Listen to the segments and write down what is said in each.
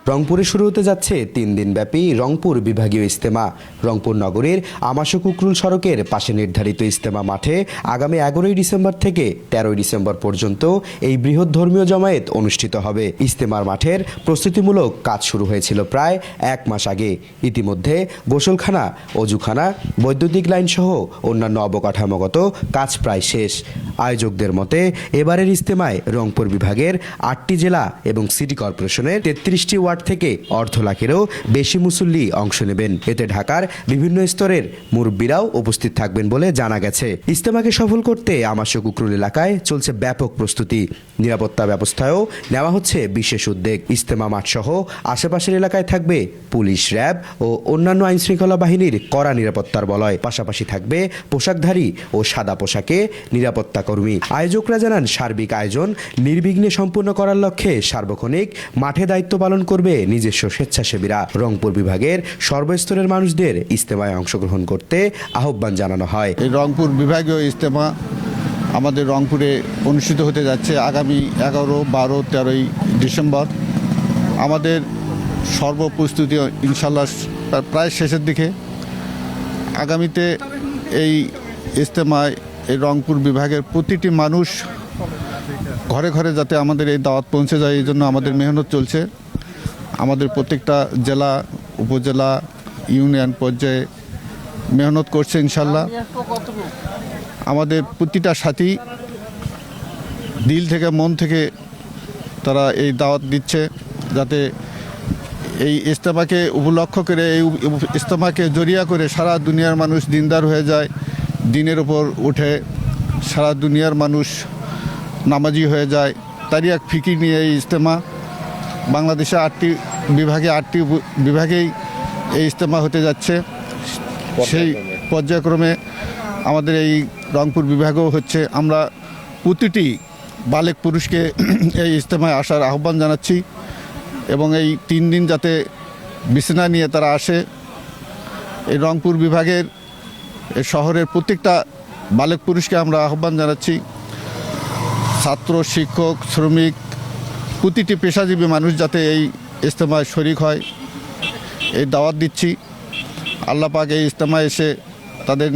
রংপুরে শুরু হতে যাচ্ছে 3 দিনব্যাপী রংপুর বিভাগীয় ইজতেমা। রংপুর নগরীর আমাশো-কুকরুল সড়কের পাশে নির্ধারিত ইজতেমা মাঠে আগামী 11ই ডিসেম্বর থেকে 13ই ডিসেম্বর পর্যন্ত এই বৃহৎ ধর্মীয় জমায়েত অনুষ্ঠিত হবে। ইজতেমার মাঠের প্রস্তুতিমূলক কাজ শুরু হয়েছিল প্রায় 1 মাস আগে। ইতিমধ্যে গোসলখানা, অজুখানা, বৈদ্যুতিক লাইন সহ অন্যান্য অবকাঠামোগত কাজ প্রায় শেষ। আয়োজকদের মতে এবারের ইজতেমায় রংপুর বিভাগের 8টি জেলা এবং সিটি কর্পোরেশনের 33টি ওয়ার্ড থেকে অর্ধ লাখেরও বেশি মুসল্লি অংশ নেবেন। এতে ঢাকার বিভিন্ন স্তরের মুরব্বীরাও উপস্থিত থাকবেন বলে জানা গেছে। ইজতেমাকে সফল করতে আমাশো-কুকরুল এলাকায় চলছে ব্যাপক প্রস্তুতি। নিরাপত্তা ব্যবস্থায়ও নেওয়া হচ্ছে বিশেষ উদ্যোগ। ইজতেমা মাঠ সহ আশেপাশের এলাকায় থাকবে পুলিশ, র্যাব ও অন্যান্য আইনশৃঙ্খলা বাহিনীর কড়া নিরাপত্তার বলয়। পাশাপাশি থাকবে পোশাকধারী ও সাদা পোশাকে নিরাপত্তা কর্মী। আয়োজকরা জানান, সার্বিক আয়োজন নির্বিঘ্নে সম্পূর্ণ করার লক্ষ্যে সার্বক্ষণিক মাঠে দায়িত্ব পালন করবে নিজস্ব স্বেচ্ছাসেবীরা। রংপুর বিভাগের সর্বস্তরের মানুষদের ইজতেমায় অংশগ্রহণ করতে আহ্বান জানানো হয়। এই রংপুর বিভাগীয় ইজতেমা আমাদের রংপুরে অনুষ্ঠিত হতে যাচ্ছে আগামী 11, 12, 13ই ডিসেম্বর। আমাদের সর্বপ্রস্তুতি ইনশাল্লাহ প্রায় শেষের দিকে। আগামীতে এই ইজতেমায় এই রংপুর বিভাগের প্রতিটি মানুষ ঘরে ঘরে যাতে আমাদের এই দাওয়াত পৌঁছে যায়, এই জন্য আমাদের মেহনত চলছে। আমাদের প্রত্যেকটা জেলা, উপজেলা, ইউনিয়ন পর্যায়ে মেহনত করছে ইনশাল্লাহ। আমাদের প্রতিটা সাথী দিল থেকে, মন থেকে তারা এই দাওয়াত দিচ্ছে যাতে এই ইজতেমাকে উপলক্ষ করে, এই ইজতেমাকে জড়িয়া করে সারা দুনিয়ার মানুষ দিনদার হয়ে যায়, দিনের ওপর উঠে সারা দুনিয়ার মানুষ নামাজি হয়ে যায়। তারই এক ফিকির নিয়ে এই ইজতেমা বাংলাদেশে 8টি বিভাগেই এই ইজতেমা হতে যাচ্ছে। সেই পর্যায়ক্রমে আমাদের এই রংপুর বিভাগেও হচ্ছে। আমরা প্রতিটি বালেক পুরুষকে এই ইজতেমায় আসার আহ্বান জানাচ্ছি এবং এই 3 দিন যাতে বিছানা নিয়ে তারা আসে। এই রংপুর বিভাগের এই শহরের প্রত্যেকটা বালেক পুরুষকে আমরা আহ্বান জানাচ্ছি। ছাত্র, শিক্ষক, শ্রমিক, প্রতিটি পেশাজীবী মানুষ যাতে এই ইজতেমায় শরিক হয় এই দাওয়াত দিচ্ছি। আল্লাহ পাক এই ইজতেমায় এসে তাদের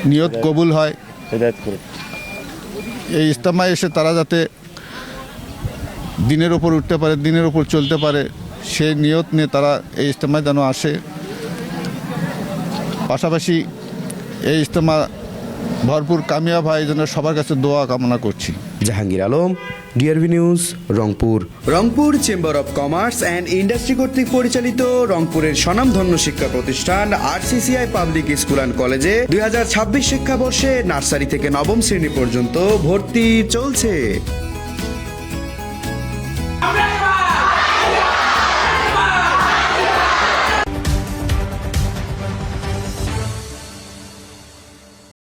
নিয়ত কবুল হয়। এই ইজতেমায় এসে তারা যাতে দিনের ওপর উঠতে পারে, দিনের ওপর চলতে পারে, সেই নিয়ত নিয়ে তারা এই ইজতেমায় যেন আসে। পাশাপাশি এই ইজতেমা ভরপুর কামিয়াব হয়, এই জন্য সবার কাছে দোয়া কামনা করছি। Jahangir Alam, DRV news, Rangpur. Rangpur chamber of commerce and industry কর্তৃক পরিচালিত রংপুরের স্বনামধন্য শিক্ষা প্রতিষ্ঠান RCCI পাবলিক স্কুল অ্যান্ড কলেজে 2026 শিক্ষাবর্ষে নার্সারি থেকে নবম শ্রেণী পর্যন্ত ভর্তি চলছে।